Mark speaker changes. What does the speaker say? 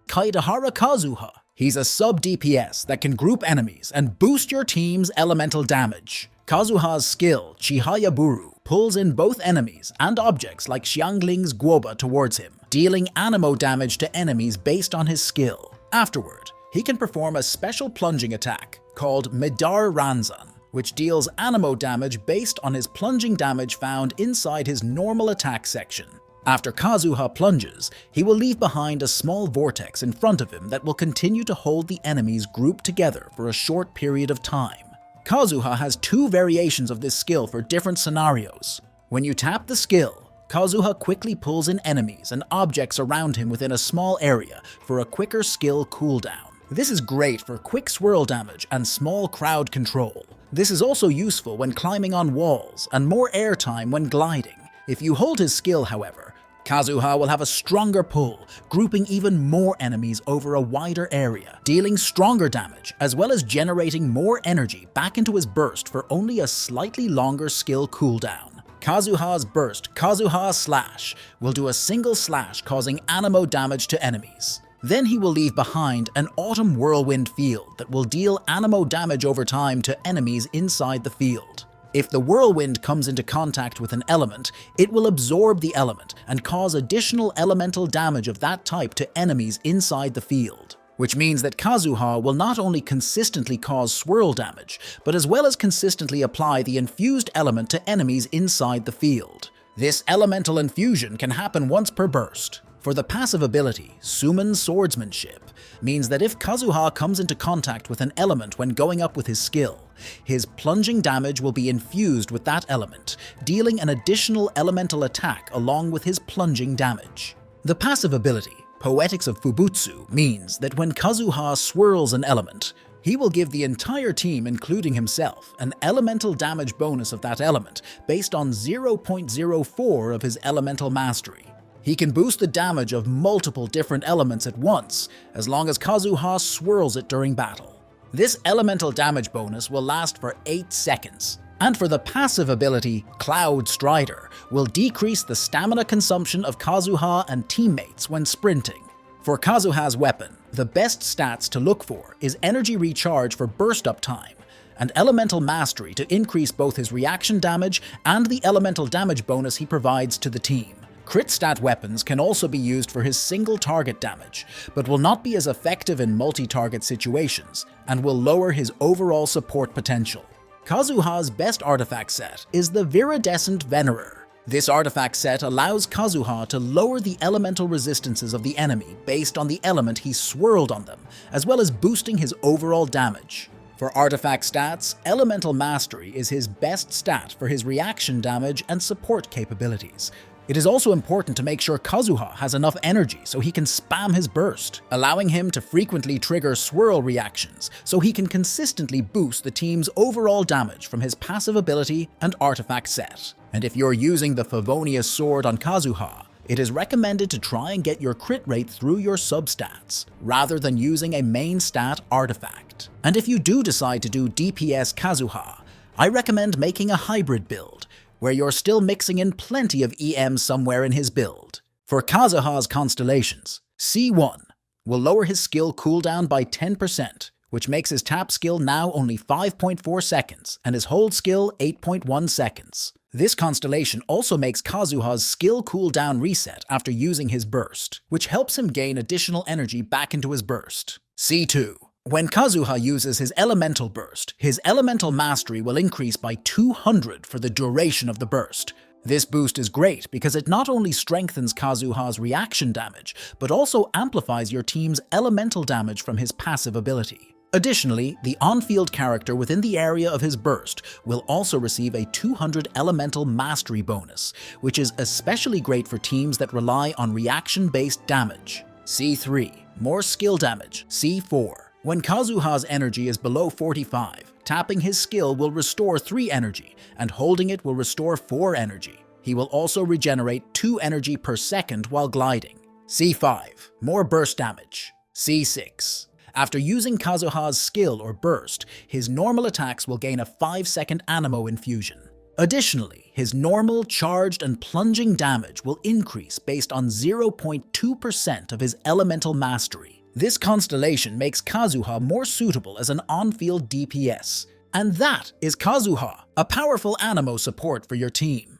Speaker 1: Kaedahara Kazuha. He's a sub-DPS that can group enemies and boost your team's elemental damage. Kazuha's skill, Chihaya Buru, pulls in both enemies and objects like Xiangling's Guoba towards him, dealing animo damage to enemies based on his skill. Afterward, he can perform a special plunging attack called Medar Ranzan, which deals animo damage based on his plunging damage found inside his normal attack section. After Kazuha plunges, he will leave behind a small vortex in front of him that will continue to hold the enemies grouped together for a short period of time. Kazuha has two variations of this skill for different scenarios. When you tap the skill, Kazuha quickly pulls in enemies and objects around him within a small area for a quicker skill cooldown. This is great for quick swirl damage and small crowd control. This is also useful when climbing on walls and more airtime when gliding. If you hold his skill, however, Kazuha will have a stronger pull, grouping even more enemies over a wider area, dealing stronger damage as well as generating more energy back into his burst for only a slightly longer skill cooldown. Kazuha's burst, Kazuha Slash, will do a single slash causing animo damage to enemies. Then he will leave behind an Autumn Whirlwind field that will deal animo damage over time to enemies inside the field. If the whirlwind comes into contact with an element, it will absorb the element and cause additional elemental damage of that type to enemies inside the field. Which means that Kazuha will not only consistently cause swirl damage, but as well as consistently apply the infused element to enemies inside the field. This elemental infusion can happen once per burst. For the passive ability, Summon Swordsmanship, means that if Kazuha comes into contact with an element when going up with his skill, his plunging damage will be infused with that element, dealing an additional elemental attack along with his plunging damage. The passive ability, Poetics of Fubutsu, means that when Kazuha swirls an element, he will give the entire team, including himself, an elemental damage bonus of that element based on 0.04 of his elemental mastery. He can boost the damage of multiple different elements at once, as long as Kazuha swirls it during battle. This elemental damage bonus will last for 8 seconds. And for the passive ability, Cloud Strider, will decrease the stamina consumption of Kazuha and teammates when sprinting. For Kazuha's weapon, the best stats to look for is energy recharge for burst up time, and elemental mastery to increase both his reaction damage and the elemental damage bonus he provides to the team. Crit stat weapons can also be used for his single target damage, but will not be as effective in multi-target situations, and will lower his overall support potential. Kazuha's best artifact set is the Viridescent Venerer. This artifact set allows Kazuha to lower the elemental resistances of the enemy based on the element he swirled on them, as well as boosting his overall damage. For artifact stats, Elemental Mastery is his best stat for his reaction damage and support capabilities. It is also important to make sure Kazuha has enough energy so he can spam his burst, allowing him to frequently trigger swirl reactions so he can consistently boost the team's overall damage from his passive ability and artifact set. And if you're using the Favonius sword on Kazuha, it is recommended to try and get your crit rate through your substats, rather than using a main stat artifact. And if you do decide to do DPS Kazuha, I recommend making a hybrid build, where you're still mixing in plenty of EM somewhere in his build. For Kazuha's Constellations, C1 will lower his skill cooldown by 10%, which makes his tap skill now only 5.4 seconds and his hold skill 8.1 seconds. This constellation also makes Kazuha's skill cooldown reset after using his burst, which helps him gain additional energy back into his burst. C2. When Kazuha uses his elemental burst, his elemental mastery will increase by 200 for the duration of the burst. This boost is great because it not only strengthens Kazuha's reaction damage, but also amplifies your team's elemental damage from his passive ability. Additionally, the on-field character within the area of his burst will also receive a 200 elemental mastery bonus, which is especially great for teams that rely on reaction-based damage. C3. More skill damage. C4. When Kazuha's energy is below 45, tapping his skill will restore 3 energy, and holding it will restore 4 energy. He will also regenerate 2 energy per second while gliding. C5. More burst damage. C6. After using Kazuha's skill or burst, his normal attacks will gain a 5-second animo infusion. Additionally, his normal, charged, and plunging damage will increase based on 0.2% of his elemental mastery. This constellation makes Kazuha more suitable as an on-field DPS. And that is Kazuha, a powerful Anemo support for your team.